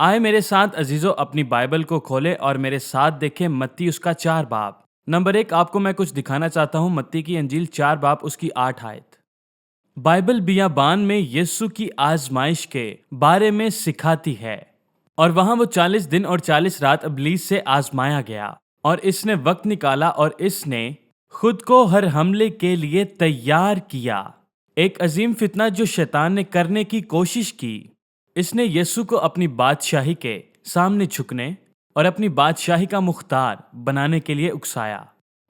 آئے میرے ساتھ عزیزو اپنی بائبل کو کھولے اور میرے ساتھ دیکھیں متی اس کا 4 باب۔ نمبر 1 آپ کو میں کچھ دکھانا چاہتا ہوں۔ متی کی انجیل 4 باب اس کی 8 آیت۔ بائبل بیابان میں یسوع کی آزمائش کے بارے میں سکھاتی ہے، اور وہاں وہ 40 دن اور 40 رات ابلیس سے آزمایا گیا، اور اس نے وقت نکالا اور اس نے خود کو ہر حملے کے لیے تیار کیا۔ ایک عظیم فتنہ جو شیطان نے کرنے کی کوشش کی، اس نے یسوع کو اپنی بادشاہی کے سامنے جھکنے اور اپنی بادشاہی کا مختار بنانے کے لیے اکسایا،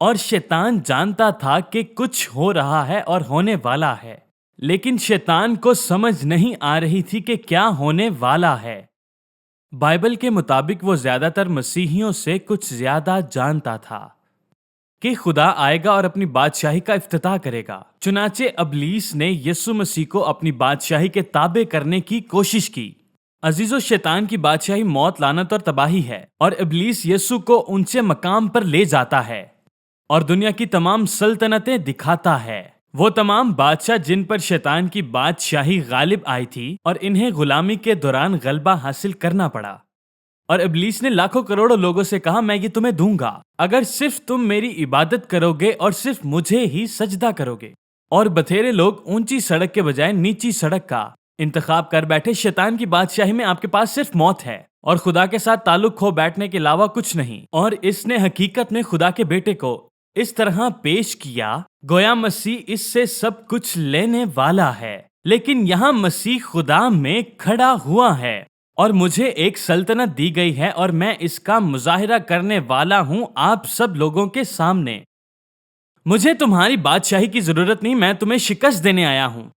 اور شیطان جانتا تھا کہ کچھ ہو رہا ہے اور ہونے والا ہے، لیکن شیطان کو سمجھ نہیں آ رہی تھی کہ کیا ہونے والا ہے۔ بائبل کے مطابق وہ زیادہ تر مسیحیوں سے کچھ زیادہ جانتا تھا کہ خدا آئے گا اور اپنی بادشاہی کا افتتاح کرے گا۔ چنانچہ ابلیس نے یسوع مسیح کو اپنی بادشاہی کے تابع کرنے کی کوشش کی۔ عزیزو، شیطان کی بادشاہی موت، لعنت اور تباہی ہے، اور ابلیس یسوع کو اونچے مقام پر لے جاتا ہے اور دنیا کی تمام سلطنتیں دکھاتا ہے۔ وہ تمام بادشاہ جن پر شیطان کی بادشاہی غالب آئی تھی اور انہیں غلامی کے دوران غلبہ حاصل کرنا پڑا، اور ابلیس نے لاکھوں کروڑوں لوگوں سے کہا میں یہ تمہیں دوں گا اگر صرف تم میری عبادت کرو گے اور صرف مجھے ہی سجدہ کرو گے۔ اور بتھیرے لوگ اونچی سڑک کے بجائے نیچی سڑک کا انتخاب کر بیٹھے۔ شیطان کی بادشاہی میں آپ کے پاس صرف موت ہے اور خدا کے ساتھ تعلق کھو بیٹھنے کے علاوہ کچھ نہیں، اور اس نے حقیقت میں خدا کے بیٹے کو اس طرح پیش کیا گویا مسیح اس سے سب کچھ لینے والا ہے، لیکن یہاں مسیح خدا میں کھڑا ہوا ہے، اور مجھے ایک سلطنت دی گئی ہے اور میں اس کا مظاہرہ کرنے والا ہوں آپ سب لوگوں کے سامنے۔ مجھے تمہاری بادشاہی کی ضرورت نہیں، میں تمہیں شکست دینے آیا ہوں۔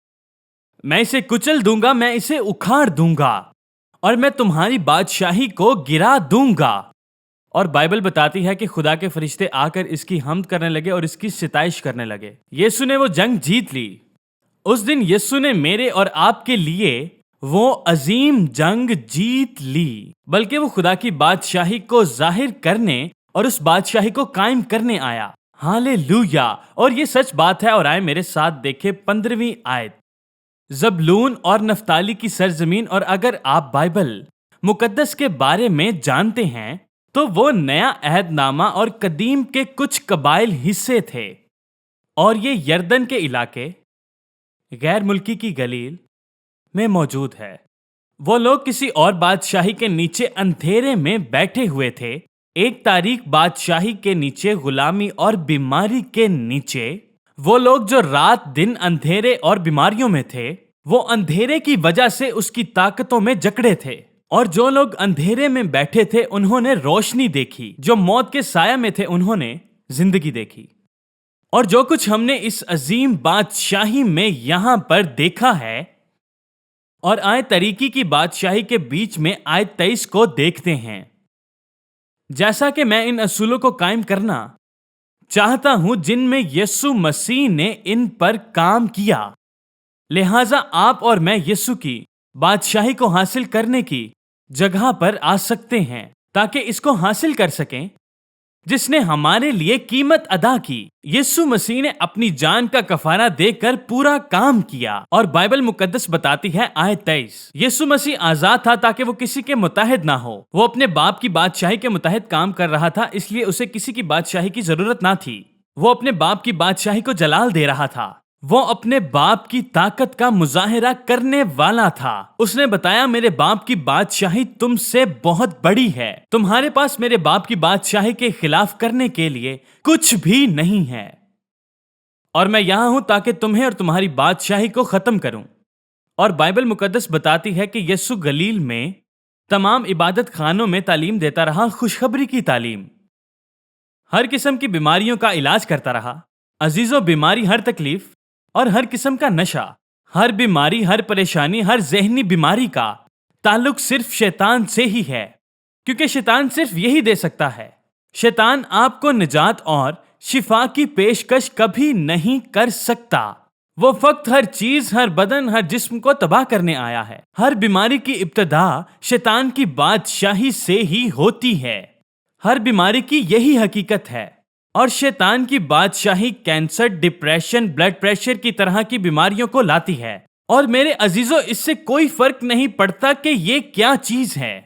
میں اسے کچل دوں گا، میں اسے اکھاڑ دوں گا، اور میں تمہاری بادشاہی کو گرا دوں گا۔ اور بائبل بتاتی ہے کہ خدا کے فرشتے آ کر اس کی حمد کرنے لگے اور اس کی ستائش کرنے لگے۔ یسوع نے وہ جنگ جیت لی۔ اس دن یسوع نے میرے اور آپ کے لیے وہ عظیم جنگ جیت لی، بلکہ وہ خدا کی بادشاہی کو ظاہر کرنے اور اس بادشاہی کو قائم کرنے آیا۔ ہالےلویا! اور یہ سچ بات ہے۔ اور آئے میرے ساتھ دیکھیں 15ویں آیت۔ زبلون اور نفتالی کی سرزمین، اور اگر آپ بائبل مقدس کے بارے میں جانتے ہیں تو وہ نیا عہد نامہ اور قدیم کے کچھ قبائل حصے تھے، اور یہ یردن کے علاقے غیر ملکی کی گلیل میں موجود ہے۔ وہ لوگ کسی اور بادشاہی کے نیچے اندھیرے میں بیٹھے ہوئے تھے، ایک تاریک بادشاہی کے نیچے، غلامی اور بیماری کے نیچے۔ وہ لوگ جو رات دن اندھیرے اور بیماریوں میں تھے، وہ اندھیرے کی وجہ سے اس کی طاقتوں میں جکڑے تھے، اور جو لوگ اندھیرے میں بیٹھے تھے انہوں نے روشنی دیکھی، جو موت کے سایہ میں تھے انہوں نے زندگی دیکھی۔ اور جو کچھ ہم نے اس عظیم بادشاہی میں یہاں پر دیکھا ہے، اور آئے طریقی کی بادشاہی کے بیچ میں آیت 23 کو دیکھتے ہیں۔ جیسا کہ میں ان اصولوں کو قائم کرنا چاہتا ہوں جن میں یسوع مسیح نے ان پر کام کیا، لہٰذا آپ اور میں یسوع کی بادشاہی کو حاصل کرنے کی جگہ پر آ سکتے ہیں تاکہ اس کو حاصل کر سکیں جس نے ہمارے لیے قیمت ادا کی۔ یسوع مسیح نے اپنی جان کا کفارہ دے کر پورا کام کیا، اور بائبل مقدس بتاتی ہے آیت 23، یسوع مسیح آزاد تھا تاکہ وہ کسی کے متحد نہ ہو۔ وہ اپنے باپ کی بادشاہی کے متحد کام کر رہا تھا، اس لیے اسے کسی کی بادشاہی کی ضرورت نہ تھی۔ وہ اپنے باپ کی بادشاہی کو جلال دے رہا تھا، وہ اپنے باپ کی طاقت کا مظاہرہ کرنے والا تھا۔ اس نے بتایا میرے باپ کی بادشاہی تم سے بہت بڑی ہے، تمہارے پاس میرے باپ کی بادشاہی کے خلاف کرنے کے لیے کچھ بھی نہیں ہے، اور میں یہاں ہوں تاکہ تمہیں اور تمہاری بادشاہی کو ختم کروں۔ اور بائبل مقدس بتاتی ہے کہ یسوع گلیل میں تمام عبادت خانوں میں تعلیم دیتا رہا، خوشخبری کی تعلیم، ہر قسم کی بیماریوں کا علاج کرتا رہا۔ عزیزو، بیماری، ہر تکلیف اور ہر قسم کا نشہ، ہر بیماری، ہر پریشانی، ہر ذہنی بیماری کا تعلق صرف شیطان سے ہی ہے، کیونکہ شیطان صرف یہی دے سکتا ہے۔ شیطان آپ کو نجات اور شفا کی پیشکش کبھی نہیں کر سکتا۔ وہ فقط ہر چیز، ہر بدن، ہر جسم کو تباہ کرنے آیا ہے۔ ہر بیماری کی ابتدا شیطان کی بادشاہی سے ہی ہوتی ہے۔ ہر بیماری کی یہی حقیقت ہے، اور شیطان کی بادشاہی کینسر، ڈپریشن، بلڈ پریشر کی طرح کی بیماریوں کو لاتی ہے۔ اور میرے عزیزو، اس سے کوئی فرق نہیں پڑتا کہ یہ کیا چیز ہے،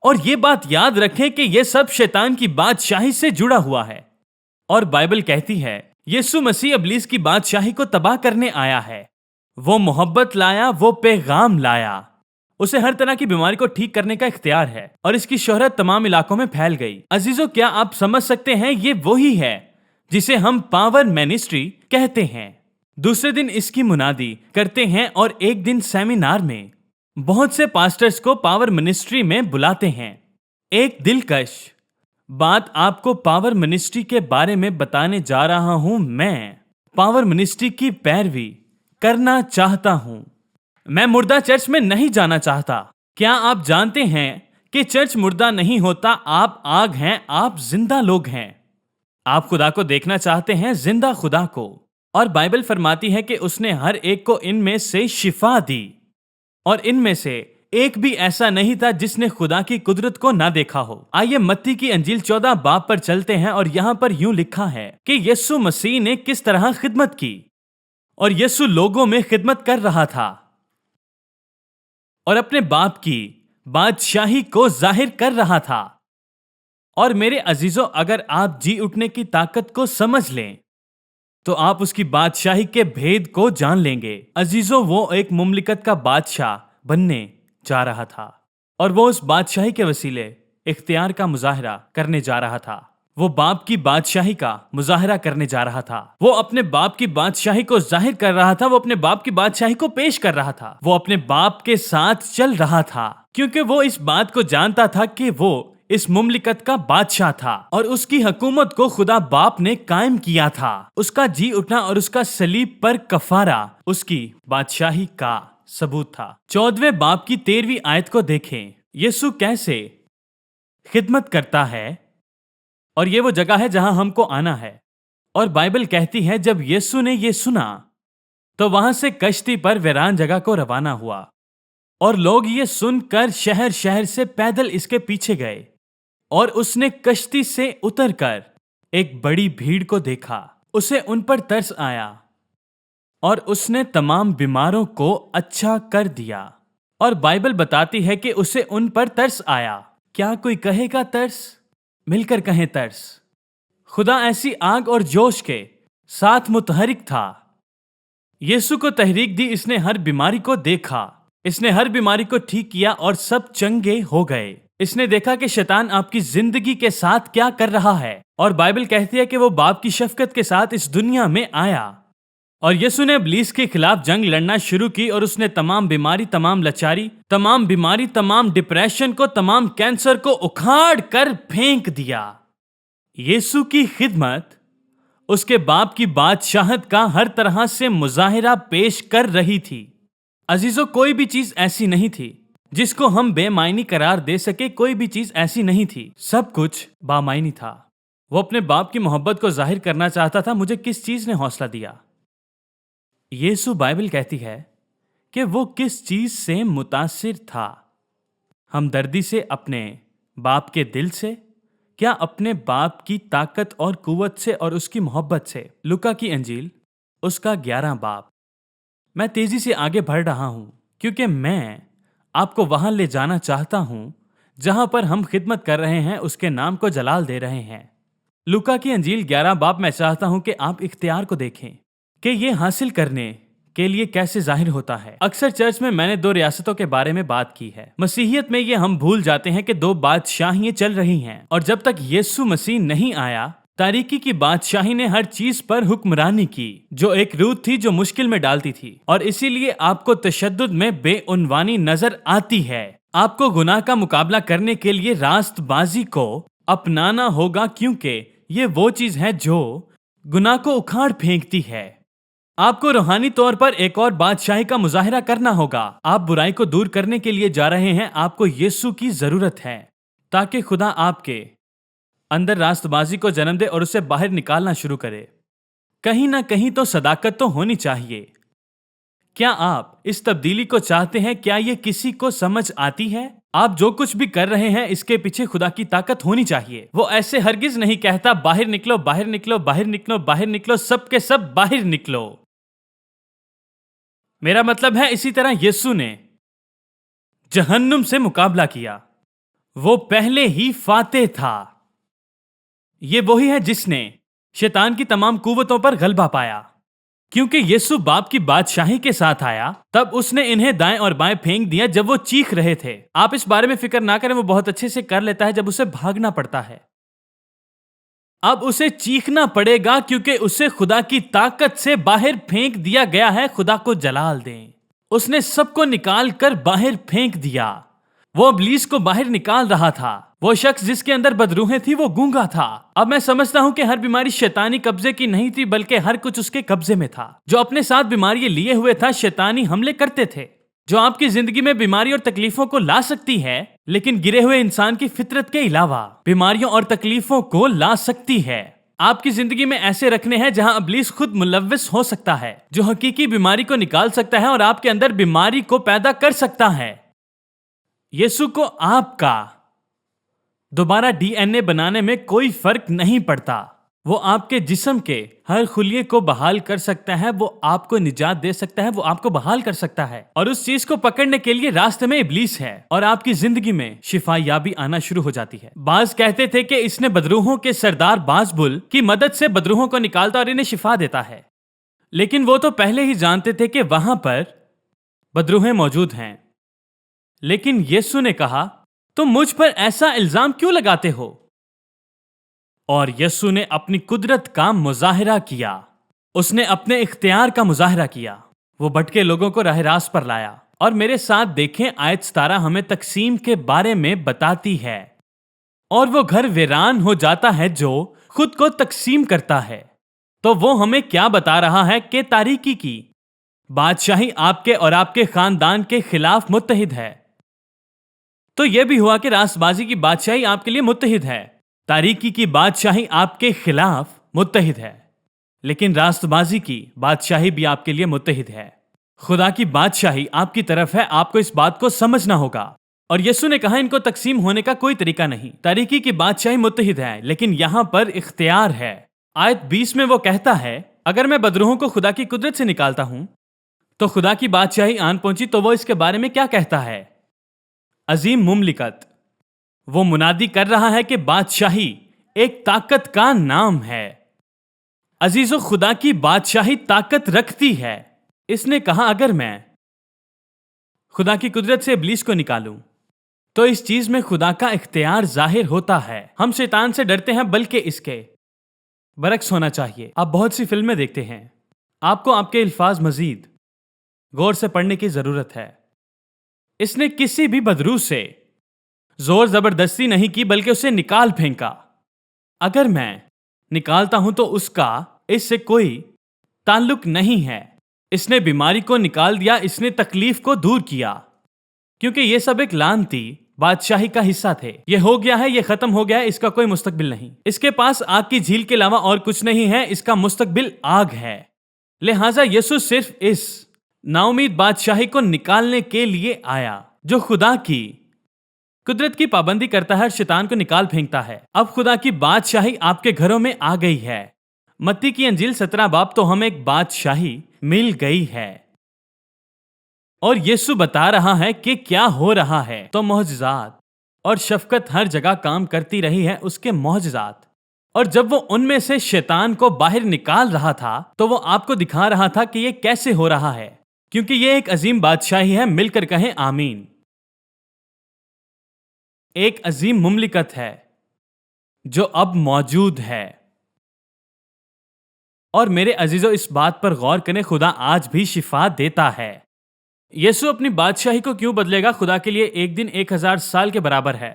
اور یہ بات یاد رکھیں کہ یہ سب شیطان کی بادشاہی سے جڑا ہوا ہے۔ اور بائبل کہتی ہے یسوع مسیح ابلیس کی بادشاہی کو تباہ کرنے آیا ہے۔ وہ محبت لایا، وہ پیغام لایا۔ اسے ہر طرح کی بیماری کو ٹھیک کرنے کا اختیار ہے اور اس کی شہرت تمام علاقوں میں پھیل گئی۔ عزیزو، کیا آپ سمجھ سکتے ہیں یہ وہی ہے جسے ہم پاور منسٹری کہتے ہیں۔ دوسرے دن اس کی منادی کرتے ہیں اور ایک دن سیمینار میں بہت سے پاسٹرز کو پاور منسٹری میں بلاتے ہیں۔ ایک دلکش بات آپ کو پاور منسٹری کے بارے میں بتانے جا رہا ہوں۔ میں پاور منسٹری کی پیروی کرنا چاہتا ہوں۔ میں مردہ چرچ میں نہیں جانا چاہتا۔ کیا آپ جانتے ہیں کہ چرچ مردہ نہیں ہوتا؟ آپ آگ ہیں، آپ زندہ لوگ ہیں۔ آپ خدا کو دیکھنا چاہتے ہیں، زندہ خدا کو۔ اور بائبل فرماتی ہے کہ اس نے ہر ایک کو ان میں سے شفا دی، اور ان میں سے ایک بھی ایسا نہیں تھا جس نے خدا کی قدرت کو نہ دیکھا ہو۔ آئیے متی کی انجیل 14 باب پر چلتے ہیں، اور یہاں پر یوں لکھا ہے کہ یسوع مسیح نے کس طرح خدمت کی، اور یسوع لوگوں میں خدمت کر رہا تھا اور اپنے باپ کی بادشاہی کو ظاہر کر رہا تھا۔ اور میرے عزیزو، اگر آپ جی اٹھنے کی طاقت کو سمجھ لیں تو آپ اس کی بادشاہی کے بھید کو جان لیں گے۔ عزیزو، وہ ایک مملکت کا بادشاہ بننے جا رہا تھا، اور وہ اس بادشاہی کے وسیلے اختیار کا مظاہرہ کرنے جا رہا تھا۔ وہ باپ کی بادشاہی کا مظاہرہ کرنے جا رہا تھا۔ وہ اپنے باپ کی بادشاہی کو ظاہر کر رہا تھا، وہ اپنے باپ کی بادشاہی کو پیش کر رہا تھا۔ وہ اپنے باپ کے ساتھ چل رہا تھا، کیونکہ وہ اس بات کو جانتا تھا کہ وہ اس مملکت کا بادشاہ تھا، اور اس کی حکومت کو خدا باپ نے قائم کیا تھا۔ اس کا جی اٹھنا اور اس کا صلیب پر کفارہ اس کی بادشاہی کا ثبوت تھا۔ 14ویں باب کی 13ویں آیت کو دیکھیں، یسوع کیسے خدمت کرتا ہے، اور یہ وہ جگہ ہے جہاں ہم کو آنا ہے۔ اور بائبل کہتی ہے جب یسوع نے یہ سنا تو وہاں سے کشتی پر ویران جگہ کو روانہ ہوا، اور لوگ یہ سن کر شہر شہر سے پیدل اس کے پیچھے گئے، اور اس نے کشتی سے اتر کر ایک بڑی بھیڑ کو دیکھا۔ اسے ان پر ترس آیا، اور اس نے تمام بیماروں کو اچھا کر دیا۔ اور بائبل بتاتی ہے کہ اسے ان پر ترس آیا۔ کیا کوئی کہے گا ترس؟ مل کر کہیں ترس۔ خدا ایسی آگ اور جوش کے ساتھ متحرک تھا۔ یسوع کو تحریک دی، اس نے ہر بیماری کو دیکھا، اس نے ہر بیماری کو ٹھیک کیا اور سب چنگے ہو گئے۔ اس نے دیکھا کہ شیطان آپ کی زندگی کے ساتھ کیا کر رہا ہے، اور بائبل کہتی ہے کہ وہ باپ کی شفقت کے ساتھ اس دنیا میں آیا، اور یسوع نے ابلیس کے خلاف جنگ لڑنا شروع کی، اور اس نے تمام بیماری، تمام لاچاری، تمام ڈپریشن کو، تمام کینسر کو اکھاڑ کر پھینک دیا۔ یسوع کی خدمت اس کے باپ کی بادشاہت کا ہر طرح سے مظاہرہ پیش کر رہی تھی۔ عزیزو، کوئی بھی چیز ایسی نہیں تھی جس کو ہم بے معنی قرار دے سکے، کوئی بھی چیز ایسی نہیں تھی، سب کچھ بامعنی تھا۔ وہ اپنے باپ کی محبت کو ظاہر کرنا چاہتا تھا۔ مجھے کس چیز نے حوصلہ دیا؟ یسوع، بائبل کہتی ہے کہ وہ کس چیز سے متاثر تھا؟ ہمدردی سے، اپنے باپ کے دل سے، کیا اپنے باپ کی طاقت اور قوت سے اور اس کی محبت سے؟ لوکا کی انجیل اس کا 11 باب۔ میں تیزی سے آگے بڑھ رہا ہوں کیونکہ میں آپ کو وہاں لے جانا چاہتا ہوں جہاں پر ہم خدمت کر رہے ہیں، اس کے نام کو جلال دے رہے ہیں۔ لوکا کی انجیل 11 باب میں چاہتا ہوں کہ آپ اختیار کو دیکھیں کہ یہ حاصل کرنے کے لیے کیسے ظاہر ہوتا ہے۔ اکثر چرچ میں نے 2 ریاستوں کے بارے میں بات کی ہے۔ مسیحیت میں یہ ہم بھول جاتے ہیں کہ 2 بادشاہیاں چل رہی ہیں، اور جب تک یسوع مسیح نہیں آیا، تاریکی کی بادشاہی نے ہر چیز پر حکمرانی کی، جو ایک روح تھی جو مشکل میں ڈالتی تھی، اور اسی لیے آپ کو تشدد میں بے عنوانی نظر آتی ہے۔ آپ کو گناہ کا مقابلہ کرنے کے لیے راست بازی کو اپنانا ہوگا، کیونکہ یہ وہ چیز ہے جو گناہ کو اکھاڑ پھینکتی ہے۔ آپ کو روحانی طور پر ایک اور بادشاہی کا مظاہرہ کرنا ہوگا۔ آپ برائی کو دور کرنے کے لیے جا رہے ہیں۔ آپ کو یسوع کی ضرورت ہے تاکہ خدا آپ کے اندر راست بازی کو جنم دے اور اسے باہر نکالنا شروع کرے۔ کہیں نہ کہیں تو صداقت تو ہونی چاہیے۔ کیا آپ اس تبدیلی کو چاہتے ہیں؟ کیا یہ کسی کو سمجھ آتی ہے؟ آپ جو کچھ بھی کر رہے ہیں، اس کے پیچھے خدا کی طاقت ہونی چاہیے۔ وہ ایسے ہرگز نہیں کہتا باہر نکلو، باہر نکلو، باہر نکلو، باہر نکلو، سب کے سب باہر نکلو۔ میرا مطلب ہے اسی طرح یسوع نے جہنم سے مقابلہ کیا۔ وہ پہلے ہی فاتح تھا۔ یہ وہی ہے جس نے شیطان کی تمام قوتوں پر غلبہ پایا۔ کیونکہ یسوع باپ کی بادشاہی کے ساتھ آیا، تب اس نے انہیں دائیں اور بائیں پھینک دیا جب وہ چیخ رہے تھے۔ آپ اس بارے میں فکر نہ کریں، وہ بہت اچھے سے کر لیتا ہے جب اسے بھاگنا پڑتا ہے۔ اب اسے چیخنا پڑے گا کیونکہ اسے خدا کی طاقت سے باہر پھینک دیا گیا ہے۔ خدا کو جلال دیں۔ اس نے سب کو نکال کر باہر پھینک دیا۔ وہ ابلیس کو باہر نکال رہا تھا۔ وہ شخص جس کے اندر بدروحیں تھی وہ گونگا تھا۔ اب میں سمجھتا ہوں کہ ہر بیماری شیطانی قبضے کی نہیں تھی، بلکہ ہر کچھ اس کے قبضے میں تھا۔ جو اپنے ساتھ بیماری لیے ہوئے تھا، شیطانی حملے کرتے تھے جو آپ کی زندگی میں بیماری اور تکلیفوں کو لا سکتی ہے، لیکن گرے ہوئے انسان کی فطرت کے علاوہ بیماریوں اور تکلیفوں کو لا سکتی ہے۔ آپ کی زندگی میں ایسے رکھنے ہیں جہاں ابلیس خود ملوث ہو سکتا ہے، جو حقیقی بیماری کو نکال سکتا ہے اور آپ کے اندر بیماری کو پیدا کر سکتا ہے۔ یسوع کو آپ کا دوبارہ ڈی این اے بنانے میں کوئی فرق نہیں پڑتا۔ وہ آپ کے جسم کے ہر خلیے کو بحال کر سکتا ہے، وہ آپ کو نجات دے سکتا ہے، وہ آپ کو بحال کر سکتا ہے، اور اس چیز کو پکڑنے کے لیے راستے میں ابلیس ہے، اور آپ کی زندگی میں شفا یابی آنا شروع ہو جاتی ہے۔ بعض کہتے تھے کہ اس نے بدروحوں کے سردار بازبل کی مدد سے بدروحوں کو نکالتا اور انہیں شفا دیتا ہے، لیکن وہ تو پہلے ہی جانتے تھے کہ وہاں پر بدروحیں موجود ہیں۔ لیکن یسوع نے کہا، تم مجھ پر ایسا الزام کیوں لگاتے ہو؟ اور یسوع نے اپنی قدرت کا مظاہرہ کیا۔ اس نے اپنے اختیار کا مظاہرہ کیا۔ وہ بھٹکے لوگوں کو راہ راست پر لایا۔ اور میرے ساتھ دیکھیں، آیت 17 ہمیں تقسیم کے بارے میں بتاتی ہے۔ اور وہ گھر ویران ہو جاتا ہے جو خود کو تقسیم کرتا ہے۔ تو وہ ہمیں کیا بتا رہا ہے کہ تاریکی کی بادشاہی آپ کے اور آپ کے خاندان کے خلاف متحد ہے۔ تو یہ بھی ہوا کہ راست بازی کی بادشاہی آپ کے لیے متحد ہے، تاریکی کی بادشاہی آپ کے خلاف متحد ہے، لیکن راست بازی کی بادشاہی بھی آپ کے لیے متحد ہے۔ خدا کی بادشاہی آپ کی طرف ہے، آپ کو اس بات کو سمجھنا ہوگا۔ اور یسوع نے کہا ان کو تقسیم ہونے کا کوئی طریقہ نہیں۔ تاریکی کی بادشاہی متحد ہے، لیکن یہاں پر اختیار ہے۔ آیت 20 میں وہ کہتا ہے، اگر میں بدروحوں کو خدا کی قدرت سے نکالتا ہوں تو خدا کی بادشاہی آن پہنچی۔ تو وہ اس کے بارے میں کیا کہتا ہے؟ عظیم مملکت۔ وہ منادی کر رہا ہے کہ بادشاہی ایک طاقت کا نام ہے۔ عزیزو، خدا کی بادشاہی طاقت رکھتی ہے۔ اس نے کہا، اگر میں خدا کی قدرت سے ابلیس کو نکالوں تو اس چیز میں خدا کا اختیار ظاہر ہوتا ہے۔ ہم شیطان سے ڈرتے ہیں، بلکہ اس کے برعکس ہونا چاہیے۔ آپ بہت سی فلمیں دیکھتے ہیں، آپ کو آپ کے الفاظ مزید غور سے پڑھنے کی ضرورت ہے۔ اس نے کسی بھی بدروح سے زور زبردستی نہیں کی، بلکہ اسے نکال پھینکا۔ اگر میں نکالتا ہوں تو اس کا اس سے کوئی تعلق نہیں ہے۔ اس نے بیماری کو نکال دیا، اس نے تکلیف کو دور کیا، کیونکہ یہ سب ایک لعنتی بادشاہی کا حصہ تھے۔ یہ ہو گیا ہے، یہ ختم ہو گیا ہے، اس کا کوئی مستقبل نہیں۔ اس کے پاس آگ کی جھیل کے علاوہ اور کچھ نہیں ہے، اس کا مستقبل آگ ہے۔ لہٰذا یسوع صرف اس نا امید بادشاہی کو نکالنے کے لیے آیا جو خدا کی قدرت کی پابندی کرتا ہے اور شیطان کو نکال پھینکتا ہے۔ اب خدا کی بادشاہی آپ کے گھروں میں آ گئی ہے۔ متی کی انجیل 17 باب تو ہمیں ایک بادشاہی مل گئی ہے، اور یسوع بتا رہا ہے کہ کیا ہو رہا ہے۔ تو معجزات اور شفقت ہر جگہ کام کرتی رہی ہے، اس کے معجزات۔ اور جب وہ ان میں سے شیطان کو باہر نکال رہا تھا تو وہ آپ کو دکھا رہا تھا کہ یہ کیسے ہو رہا ہے، کیونکہ یہ ایک عظیم بادشاہی ہے۔ مل کر کہیں آمین۔ ایک عظیم مملکت ہے جو اب موجود ہے۔ اور میرے عزیزو، اس بات پر غور کریں، خدا آج بھی شفا دیتا ہے۔ یسوع اپنی بادشاہی کو کیوں بدلے گا؟ خدا کے لیے ایک دن 1000 سال کے برابر ہے،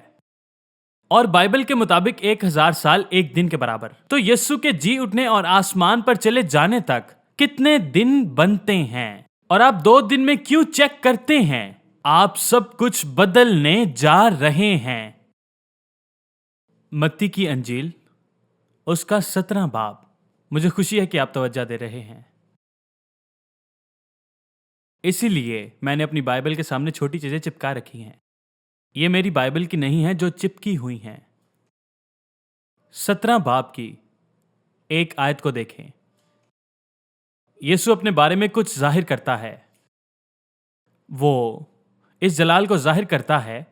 اور بائبل کے مطابق 1000 سال ایک دن کے برابر۔ تو یسوع کے جی اٹھنے اور آسمان پر چلے جانے تک کتنے دن بنتے ہیں؟ اور آپ 2 دن میں کیوں چیک کرتے ہیں؟ آپ سب کچھ بدلنے جا رہے ہیں۔ متی کی انجیل اس کا 17 باب۔ مجھے خوشی ہے کہ آپ توجہ دے رہے ہیں، اسی لیے میں نے اپنی بائبل کے سامنے چھوٹی چیزیں چپکا رکھی ہیں۔ یہ میری بائبل کی نہیں ہیں جو چپکی ہوئی ہیں۔ 17 باب کی ایک آیت کو دیکھیں۔ یسوع اپنے بارے میں کچھ ظاہر کرتا ہے۔ وہ اس جلال کو ظاہر کرتا ہے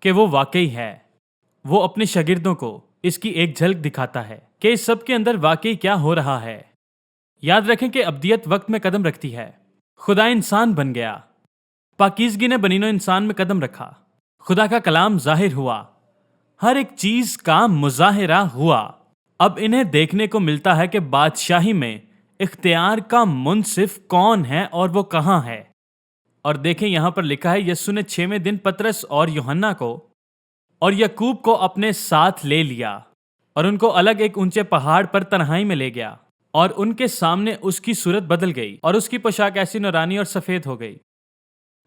کہ وہ واقعی ہے۔ وہ اپنے شاگردوں کو اس کی ایک جھلک دکھاتا ہے کہ اس سب کے اندر واقعی کیا ہو رہا ہے۔ یاد رکھیں کہ ابدیت وقت میں قدم رکھتی ہے۔ خدا انسان بن گیا، پاکیزگی نے بنینو انسان میں قدم رکھا، خدا کا کلام ظاہر ہوا، ہر ایک چیز کا مظاہرہ ہوا۔ اب انہیں دیکھنے کو ملتا ہے کہ بادشاہی میں اختیار کا منصف کون ہے اور وہ کہاں ہے۔ اور دیکھیں یہاں پر لکھا ہے یسوع نے 6ویں دن پطرس اور یوحنا کو اور یعقوب کو اپنے ساتھ لے لیا اور ان کو الگ ایک اونچے پہاڑ پر تنہائی میں لے گیا، اور ان کے سامنے اس کی صورت بدل گئی اور اس کی پوشاک ایسی نورانی اور سفید ہو گئی۔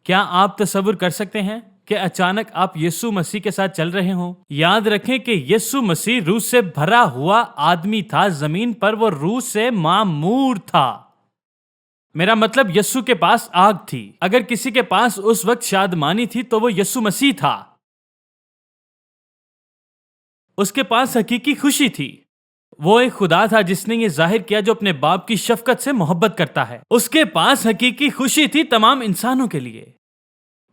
کیا آپ تصور کر سکتے ہیں کہ اچانک آپ یسوع مسیح کے ساتھ چل رہے ہوں؟ یاد رکھیں کہ یسوع مسیح روح سے بھرا ہوا آدمی تھا، زمین پر وہ روح سے معمور تھا۔ میرا مطلب یسوع کے پاس آگ تھی۔ اگر کسی کے پاس اس وقت شادمانی تھی تو وہ یسوع مسیح تھا۔ اس کے پاس حقیقی خوشی تھی۔ وہ ایک خدا تھا جس نے یہ ظاہر کیا جو اپنے باپ کی شفقت سے محبت کرتا ہے۔ اس کے پاس حقیقی خوشی تھی تمام انسانوں کے لیے۔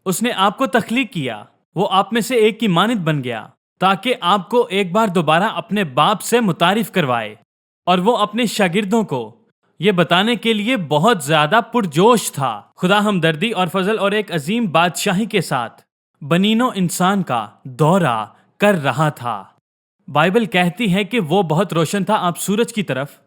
اس نے آپ کو تخلیق کیا، وہ آپ میں سے ایک کی مانند بن گیا تاکہ آپ کو ایک بار دوبارہ اپنے باپ سے متعارف کروائے، اور وہ اپنے شاگردوں کو یہ بتانے کے لیے بہت زیادہ پرجوش تھا۔ خدا ہمدردی اور فضل اور ایک عظیم بادشاہی کے ساتھ بنینو انسان کا دورہ کر رہا تھا۔ بائبل کہتی ہے کہ وہ بہت روشن تھا، آپ سورج کی طرف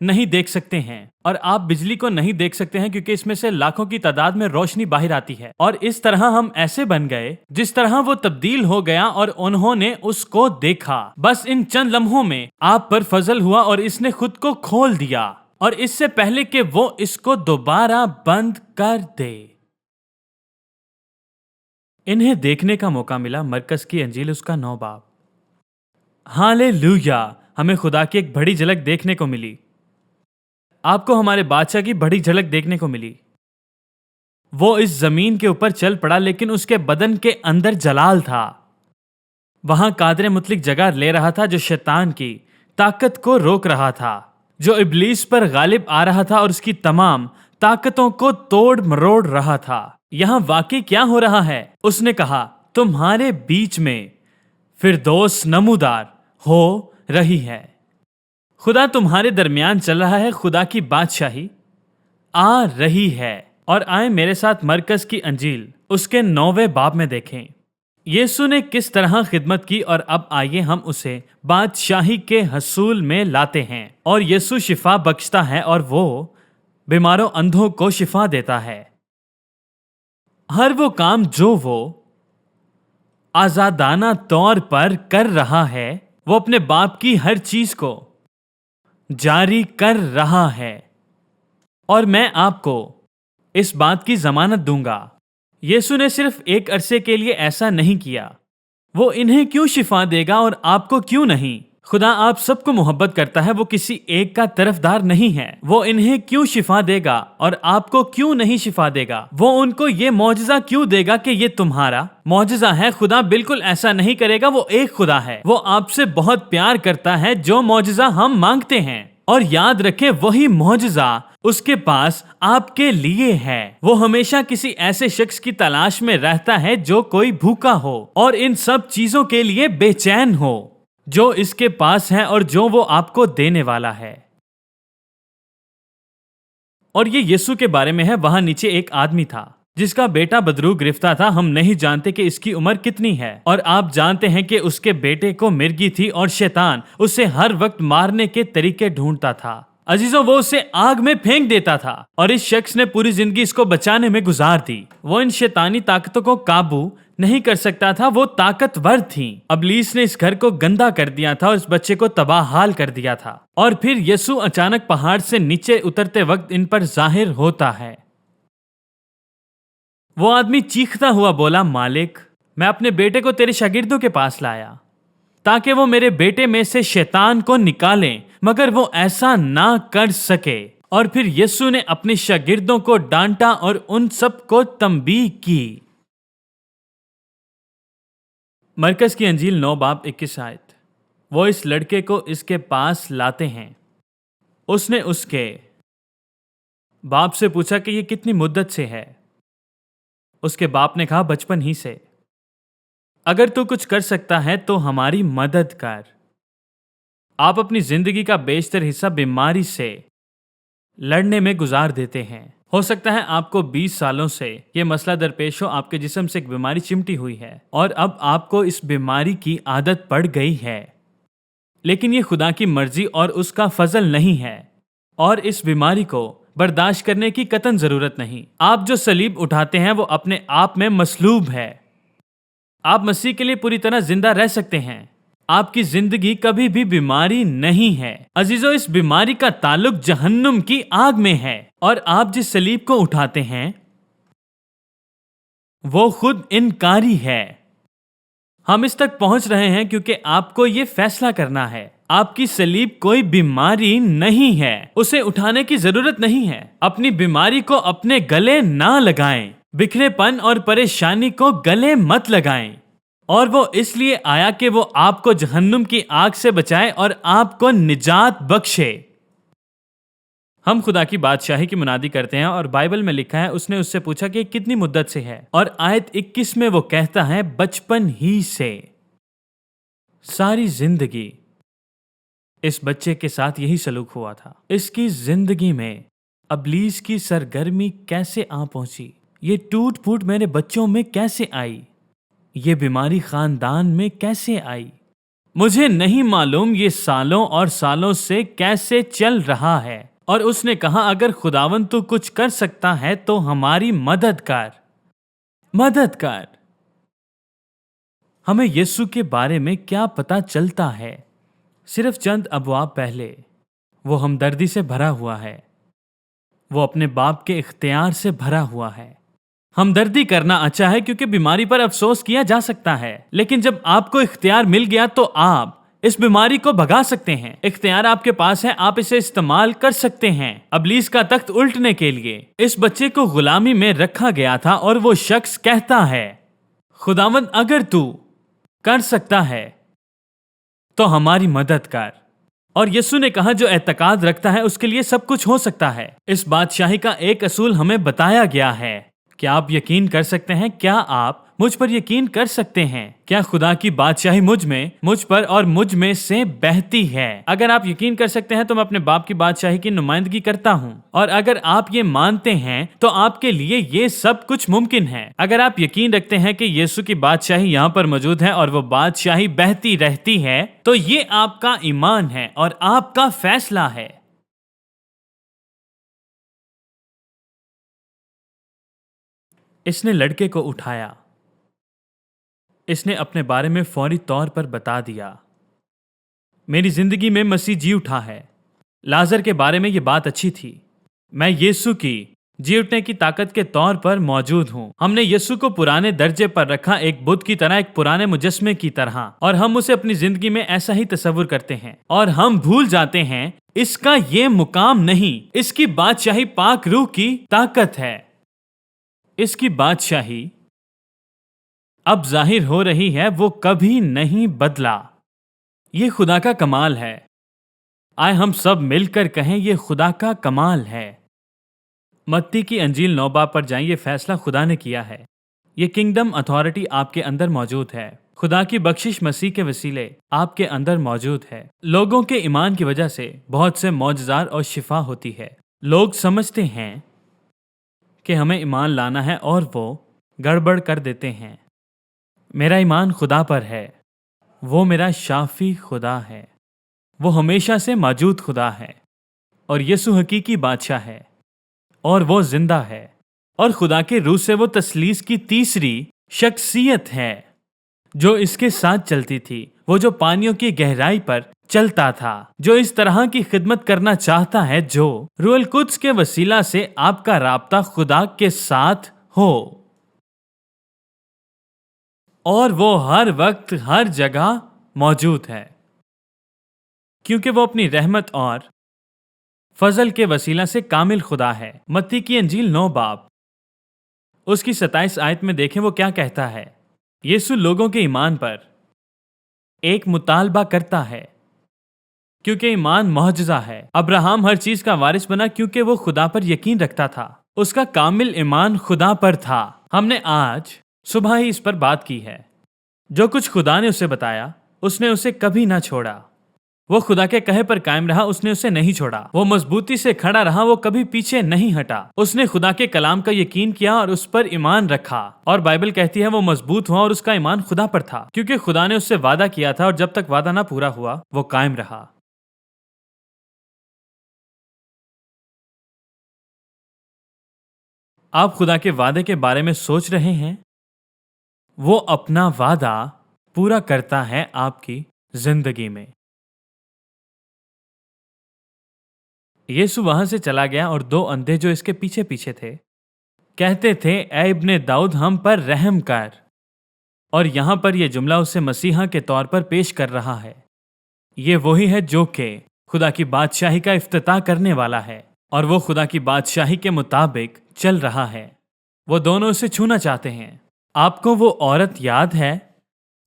نہیں دیکھ سکتے ہیں اور آپ بجلی کو نہیں دیکھ سکتے ہیں کیونکہ اس میں سے لاکھوں کی تعداد میں روشنی باہر آتی ہے، اور اس طرح ہم ایسے بن گئے جس طرح وہ تبدیل ہو گیا اور انہوں نے اس کو دیکھا۔ بس ان چند لمحوں میں آپ پر فضل ہوا اور اس نے خود کو کھول دیا، اور اس سے پہلے کہ وہ اس کو دوبارہ بند کر دے۔ انہیں دیکھنے کا موقع ملا۔ مرکز کی انجیل اس کا 9 باب۔ ہالےلویا! ہمیں خدا کی ایک بڑی جھلک دیکھنے کو ملی۔ آپ کو ہمارے بادشاہ کی بڑی جھلک دیکھنے کو ملی۔ وہ اس زمین کے اوپر چل پڑا لیکن اس کے بدن کے اندر جلال تھا۔ وہاں قادر مطلق جگہ لے رہا تھا جو شیطان کی طاقت کو روک رہا تھا، جو ابلیس پر غالب آ رہا تھا اور اس کی تمام طاقتوں کو توڑ مروڑ رہا تھا۔ یہاں واقعی کیا ہو رہا ہے؟ اس نے کہا تمہارے بیچ میں فردوس نمودار ہو رہی ہے۔ خدا تمہارے درمیان چل رہا ہے، خدا کی بادشاہی آ رہی ہے۔ اور آئیں میرے ساتھ مرکز کی انجیل اس کے 9ویں باب میں دیکھیں یسوع نے کس طرح خدمت کی، اور اب آئیے ہم اسے بادشاہی کے حصول میں لاتے ہیں۔ اور یسوع شفا بخشتا ہے اور وہ بیماروں اندھوں کو شفا دیتا ہے۔ ہر وہ کام جو وہ آزادانہ طور پر کر رہا ہے، وہ اپنے باپ کی ہر چیز کو جاری کر رہا ہے، اور میں آپ کو اس بات کی ضمانت دوں گا۔ یسوع نے صرف ایک عرصے کے لیے ایسا نہیں کیا۔ وہ انہیں کیوں شفا دے گا اور آپ کو کیوں نہیں؟ خدا آپ سب کو محبت کرتا ہے، وہ کسی ایک کا طرفدار نہیں ہے۔ وہ انہیں کیوں شفا دے گا اور آپ کو کیوں نہیں شفا دے گا؟ وہ ان کو یہ معجزہ کیوں دے گا کہ یہ تمہارا معجزہ ہے؟ خدا بالکل ایسا نہیں کرے گا، وہ ایک خدا ہے۔ وہ آپ سے بہت پیار کرتا ہے جو معجزہ ہم مانگتے ہیں، اور یاد رکھیں وہی معجزہ اس کے پاس آپ کے لیے ہے۔ وہ ہمیشہ کسی ایسے شخص کی تلاش میں رہتا ہے جو کوئی بھوکا ہو اور ان سب چیزوں کے لیے بے چین ہو جو اس کے پاس ہے اور جو وہ آپ کو دینے والا ہے۔ اور یہ یسوع کے بارے میں ہے۔ وہاں نیچے ایک آدمی تھا جس کا بیٹا بدرو گرفتہ تھا۔ ہم نہیں جانتے کہ اس کی عمر کتنی ہے، اور آپ جانتے ہیں کہ اس کے بیٹے کو مرگی تھی اور شیطان اسے ہر وقت مارنے کے طریقے ڈھونڈتا تھا۔ عزیزوں، وہ اسے آگ میں پھینک دیتا تھا، اور اس شخص نے پوری زندگی اس کو بچانے میں گزار دی۔ وہ ان شیطانی طاقتوں کو قابو نہیں کر سکتا تھا، وہ طاقتور تھیں۔ ابلیس نے اس گھر کو گندا کر دیا تھا اور اس بچے کو تباہ حال کر دیا تھا، اور پھر یسوع اچانک پہاڑ سے نیچے اترتے وقت ان پر ظاہر ہوتا ہے۔ وہ آدمی چیختا ہوا بولا، مالک، میں اپنے بیٹے کو تیرے شاگردوں کے پاس لایا تاکہ وہ میرے بیٹے میں سے شیطان کو نکالیں، مگر وہ ایسا نہ کر سکے۔ اور پھر یسوع نے اپنے شاگردوں کو ڈانٹا اور ان سب کو تنبیہ کی۔ مرکز کی انجیل 9 باب 21 آیت۔ وہ اس لڑکے کو اس کے پاس لاتے ہیں۔ اس نے اس کے باپ سے پوچھا کہ یہ کتنی مدت سے ہے؟ اس کے باپ نے کہا بچپن ہی سے۔ اگر تو کچھ کر سکتا ہے تو ہماری مدد کر۔ آپ اپنی زندگی کا بیشتر حصہ بیماری سے لڑنے میں گزار دیتے ہیں۔ ہو سکتا ہے آپ کو 20 سالوں سے یہ مسئلہ درپیش ہو، آپ کے جسم سے ایک بیماری چمٹی ہوئی ہے اور اب آپ کو اس بیماری کی عادت پڑ گئی ہے، لیکن یہ خدا کی مرضی اور اس کا فضل نہیں ہے، اور اس بیماری کو برداشت کرنے کی قطعاً ضرورت نہیں۔ آپ جو صلیب اٹھاتے ہیں وہ اپنے آپ میں مصلوب ہے۔ آپ مسیح کے لیے پوری طرح زندہ رہ سکتے ہیں۔ آپ کی زندگی کبھی بھی بیماری نہیں ہے۔ عزیزو، اس بیماری کا تعلق جہنم کی آگ میں ہے، اور آپ جس صلیب کو اٹھاتے ہیں وہ خود انکاری ہے۔ ہم اس تک پہنچ رہے ہیں کیونکہ آپ کو یہ فیصلہ کرنا ہے۔ آپ کی صلیب کوئی بیماری نہیں ہے، اسے اٹھانے کی ضرورت نہیں ہے۔ اپنی بیماری کو اپنے گلے نہ لگائیں، بکھرے پن اور پریشانی کو گلے مت لگائیں۔ اور وہ اس لیے آیا کہ وہ آپ کو جہنم کی آگ سے بچائے اور آپ کو نجات بخشے۔ ہم خدا کی بادشاہی کی منادی کرتے ہیں، اور بائبل میں لکھا ہے اس نے اس سے پوچھا کہ کتنی مدت سے ہے، اور آیت 21 میں وہ کہتا ہے بچپن ہی سے۔ ساری زندگی اس بچے کے ساتھ یہی سلوک ہوا تھا۔ اس کی زندگی میں ابلیس کی سرگرمی کیسے آ پہنچی؟ یہ ٹوٹ پھوٹ میرے بچوں میں کیسے آئی؟ یہ بیماری خاندان میں کیسے آئی؟ مجھے نہیں معلوم یہ سالوں اور سالوں سے کیسے چل رہا ہے۔ اور اس نے کہا اگر خداوند تو کچھ کر سکتا ہے تو ہماری مدد کر، مدد کر۔ ہمیں یسوع کے بارے میں کیا پتا چلتا ہے؟ صرف چند ابواب پہلے وہ ہمدردی سے بھرا ہوا ہے، وہ اپنے باپ کے اختیار سے بھرا ہوا ہے۔ ہمدردی کرنا اچھا ہے کیونکہ بیماری پر افسوس کیا جا سکتا ہے، لیکن جب آپ کو اختیار مل گیا تو آپ اس بیماری کو بھگا سکتے ہیں۔ اختیار آپ کے پاس ہے، آپ اسے استعمال کر سکتے ہیں ابلیس کا تخت الٹنے کے لیے۔ اس بچے کو غلامی میں رکھا گیا تھا اور وہ شخص کہتا ہے خداوند اگر تو کر سکتا ہے تو ہماری مدد کر۔ اور یسوع نے کہا جو اعتقاد رکھتا ہے اس کے لیے سب کچھ ہو سکتا ہے۔ اس بادشاہی کا ایک اصول ہمیں بتایا گیا ہے۔ کیا آپ یقین کر سکتے ہیں؟ کیا آپ مجھ پر یقین کر سکتے ہیں؟ کیا خدا کی بادشاہی مجھ میں، مجھ پر اور مجھ میں سے بہتی ہے؟ اگر آپ یقین کر سکتے ہیں تو میں اپنے باپ کی بادشاہی کی نمائندگی کرتا ہوں، اور اگر آپ یہ مانتے ہیں تو آپ کے لیے یہ سب کچھ ممکن ہے۔ اگر آپ یقین رکھتے ہیں کہ یسوع کی بادشاہی یہاں پر موجود ہے اور وہ بادشاہی بہتی رہتی ہے، تو یہ آپ کا ایمان ہے اور آپ کا فیصلہ ہے۔ اس نے لڑکے کو اٹھایا، اس نے اپنے بارے میں فوری طور پر بتا دیا میری زندگی میں مسیح جی اٹھا ہے۔ لازر کے بارے میں یہ بات اچھی تھی، میں یسوع کی جی اٹھنے کی طاقت کے طور پر موجود ہوں۔ ہم نے یسوع کو پرانے درجے پر رکھا، ایک بت کی طرح، ایک پرانے مجسمے کی طرح، اور ہم اسے اپنی زندگی میں ایسا ہی تصور کرتے ہیں، اور ہم بھول جاتے ہیں اس کا یہ مقام نہیں۔ اس کی بادشاہی پاک روح کی طاقت ہے۔ اس کی بادشاہی اب ظاہر ہو رہی ہے، وہ کبھی نہیں بدلا۔ یہ خدا کا کمال ہے۔ آئے ہم سب مل کر کہیں یہ خدا کا کمال ہے۔ متی کی انجیل 9 باب پر جائیں، یہ فیصلہ خدا نے کیا ہے۔ یہ کنگڈم اتھارٹی آپ کے اندر موجود ہے۔ خدا کی بخشش مسیح کے وسیلے آپ کے اندر موجود ہے۔ لوگوں کے ایمان کی وجہ سے بہت سے معجزات اور شفا ہوتی ہے۔ لوگ سمجھتے ہیں کہ ہمیں ایمان لانا ہے اور وہ گڑبڑ کر دیتے ہیں۔ میرا ایمان خدا پر ہے، وہ میرا شافی خدا ہے، وہ ہمیشہ سے موجود خدا ہے، اور یسوع حقیقی بادشاہ ہے، اور وہ زندہ ہے، اور خدا کے روح سے وہ تثلیث کی تیسری شخصیت ہے جو اس کے ساتھ چلتی تھی، وہ جو پانیوں کی گہرائی پر چلتا تھا، جو اس طرح کی خدمت کرنا چاہتا ہے جو روح القدس کے وسیلہ سے آپ کا رابطہ خدا کے ساتھ ہو، اور وہ ہر وقت ہر جگہ موجود ہے، کیونکہ وہ اپنی رحمت اور فضل کے وسیلہ سے کامل خدا ہے۔ متی کی انجیل 9 باب اس کی 27 آیت میں دیکھیں وہ کیا کہتا ہے۔ یسوع لوگوں کے ایمان پر ایک مطالبہ کرتا ہے، کیونکہ ایمان معجزہ ہے۔ ابراہم ہر چیز کا وارث بنا کیونکہ وہ خدا پر یقین رکھتا تھا، اس کا کامل ایمان خدا پر تھا۔ ہم نے آج صبح ہی اس پر بات کی ہے۔ جو کچھ خدا نے اسے بتایا اس نے اسے کبھی نہ چھوڑا۔ وہ خدا کے کہے پر قائم رہا، اس نے اسے نہیں چھوڑا۔ وہ مضبوطی سے کھڑا رہا، وہ کبھی پیچھے نہیں ہٹا۔ اس نے خدا کے کلام کا یقین کیا اور اس پر ایمان رکھا، اور بائبل کہتی ہے وہ مضبوط ہوا اور اس کا ایمان خدا پر تھا، کیونکہ خدا نے اس سے وعدہ کیا تھا، اور جب تک وعدہ نہ پورا ہوا وہ قائم رہا۔ آپ خدا کے وعدے کے بارے میں سوچ رہے ہیں؟ وہ اپنا وعدہ پورا کرتا ہے آپ کی زندگی میں۔ یسوع وہاں سے چلا گیا اور دو اندھے جو اس کے پیچھے پیچھے تھے کہتے تھے، اے ابن داؤد ہم پر رحم کر۔ اور یہاں پر یہ جملہ اسے مسیحا کے طور پر پیش کر رہا ہے۔ یہ وہی ہے جو کہ خدا کی بادشاہی کا افتتاح کرنے والا ہے، اور وہ خدا کی بادشاہی کے مطابق چل رہا ہے۔ وہ دونوں اسے چھونا چاہتے ہیں۔ آپ کو وہ عورت یاد ہے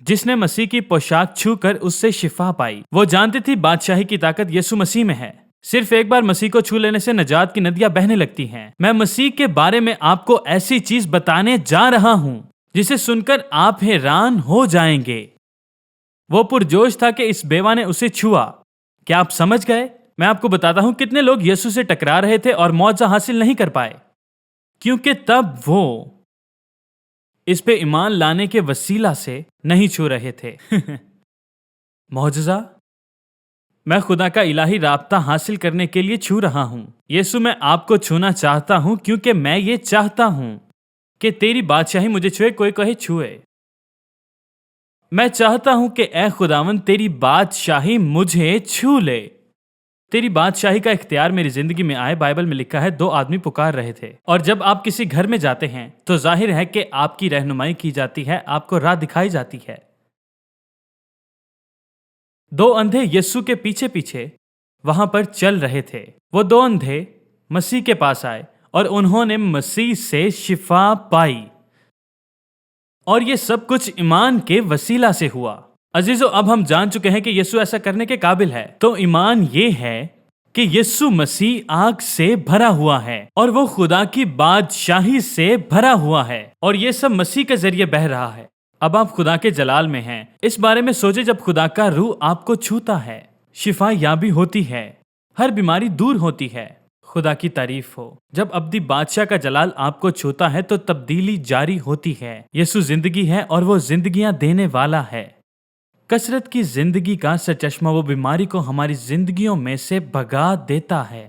جس نے مسیح کی پوشاک چھو کر اس سے شفا پائی؟ وہ جانتی تھی بادشاہی کی طاقت یسوع مسیح میں ہے۔ صرف ایک بار مسیح کو چھو لینے سے نجات کی ندیاں بہنے لگتی ہیں۔ میں مسیح کے بارے میں آپ کو ایسی چیز بتانے جا رہا ہوں جسے سن کر آپ حیران ہو جائیں گے۔ وہ پرجوش تھا کہ اس بیوہ نے اسے چھوا۔ کیا آپ سمجھ گئے؟ میں آپ کو بتاتا ہوں کتنے لوگ یسوع سے ٹکرا رہے تھے اور معجزہ حاصل نہیں کر پائے، کیونکہ تب وہ اس پہ ایمان لانے کے وسیلہ سے نہیں چھو رہے تھے۔ معجزہ؟ میں خدا کا الہی رابطہ حاصل کرنے کے لیے چھو رہا ہوں۔ یسوع میں آپ کو چھونا چاہتا ہوں کیونکہ میں یہ چاہتا ہوں کہ تیری بادشاہی مجھے چھوئے، کوئی کہے چھوئے۔ میں چاہتا ہوں کہ اے خداوند تیری بادشاہی مجھے چھو لے۔ تیری بادشاہی کا اختیار میری زندگی میں آئے۔ بائبل میں لکھا ہے 2 آدمی پکار رہے تھے، اور جب آپ کسی گھر میں جاتے ہیں تو ظاہر ہے کہ آپ کی رہنمائی کی جاتی ہے، آپ کو راہ دکھائی جاتی ہے۔ 2 اندھے یسوع کے پیچھے پیچھے وہاں پر چل رہے تھے۔ وہ 2 اندھے مسیح کے پاس آئے اور انہوں نے مسیح سے شفا پائی، اور یہ سب کچھ ایمان کے وسیلہ سے ہوا۔ عزیزو، اب ہم جان چکے ہیں کہ یسوع ایسا کرنے کے قابل ہے۔ تو ایمان یہ ہے کہ یسوع مسیح آگ سے بھرا ہوا ہے اور وہ خدا کی بادشاہی سے بھرا ہوا ہے، اور یہ سب مسیح کے ذریعے بہہ رہا ہے۔ اب آپ خدا کے جلال میں ہیں۔ اس بارے میں سوچے، جب خدا کا روح آپ کو چھوتا ہے، شفا یابی ہوتی ہے، ہر بیماری دور ہوتی ہے۔ خدا کی تعریف ہو۔ جب ابدی بادشاہ کا جلال آپ کو چھوتا ہے تو تبدیلی جاری ہوتی ہے۔ یسوع زندگی ہے اور وہ زندگیاں دینے والا ہے۔ کثرت کی زندگی کا سرچشمہ وہ بیماری کو ہماری زندگیوں میں سے بھگا دیتا ہے۔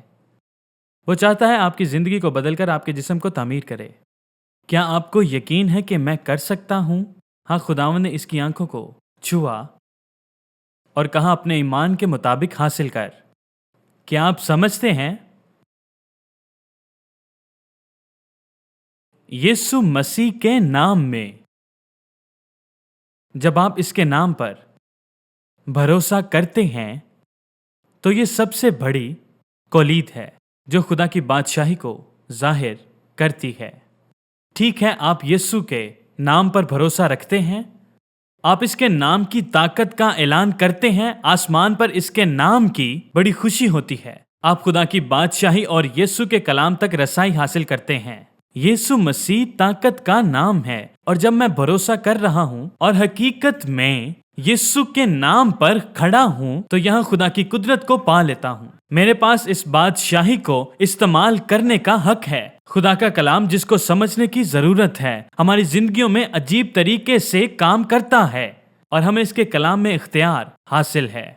وہ چاہتا ہے آپ کی زندگی کو بدل کر آپ کے جسم کو تعمیر کرے۔ کیا آپ کو یقین ہے کہ میں کر سکتا ہوں؟ ہاں، خداوند نے اس کی آنکھوں کو چھوا اور کہا اپنے ایمان کے مطابق حاصل کر۔ کیا آپ سمجھتے ہیں؟ یسوع مسیح کے نام میں، جب آپ اس کے نام پر بھروسہ کرتے ہیں تو یہ سب سے بڑی کلید ہے جو خدا کی بادشاہی کو ظاہر کرتی ہے۔ ٹھیک ہے، آپ یسوع کے نام پر بھروسہ رکھتے ہیں، آپ اس کے نام کی طاقت کا اعلان کرتے ہیں، آسمان پر اس کے نام کی بڑی خوشی ہوتی ہے۔ آپ خدا کی بادشاہی اور یسوع کے کلام تک رسائی حاصل کرتے ہیں۔ یسوع مسیح طاقت کا نام ہے، اور جب میں بھروسہ کر رہا ہوں اور حقیقت میں یسوع کے نام پر کھڑا ہوں تو یہاں خدا کی قدرت کو پا لیتا ہوں۔ میرے پاس اس بادشاہی کو استعمال کرنے کا حق ہے۔ خدا کا کلام جس کو سمجھنے کی ضرورت ہے ہماری زندگیوں میں عجیب طریقے سے کام کرتا ہے، اور ہمیں اس کے کلام میں اختیار حاصل ہے۔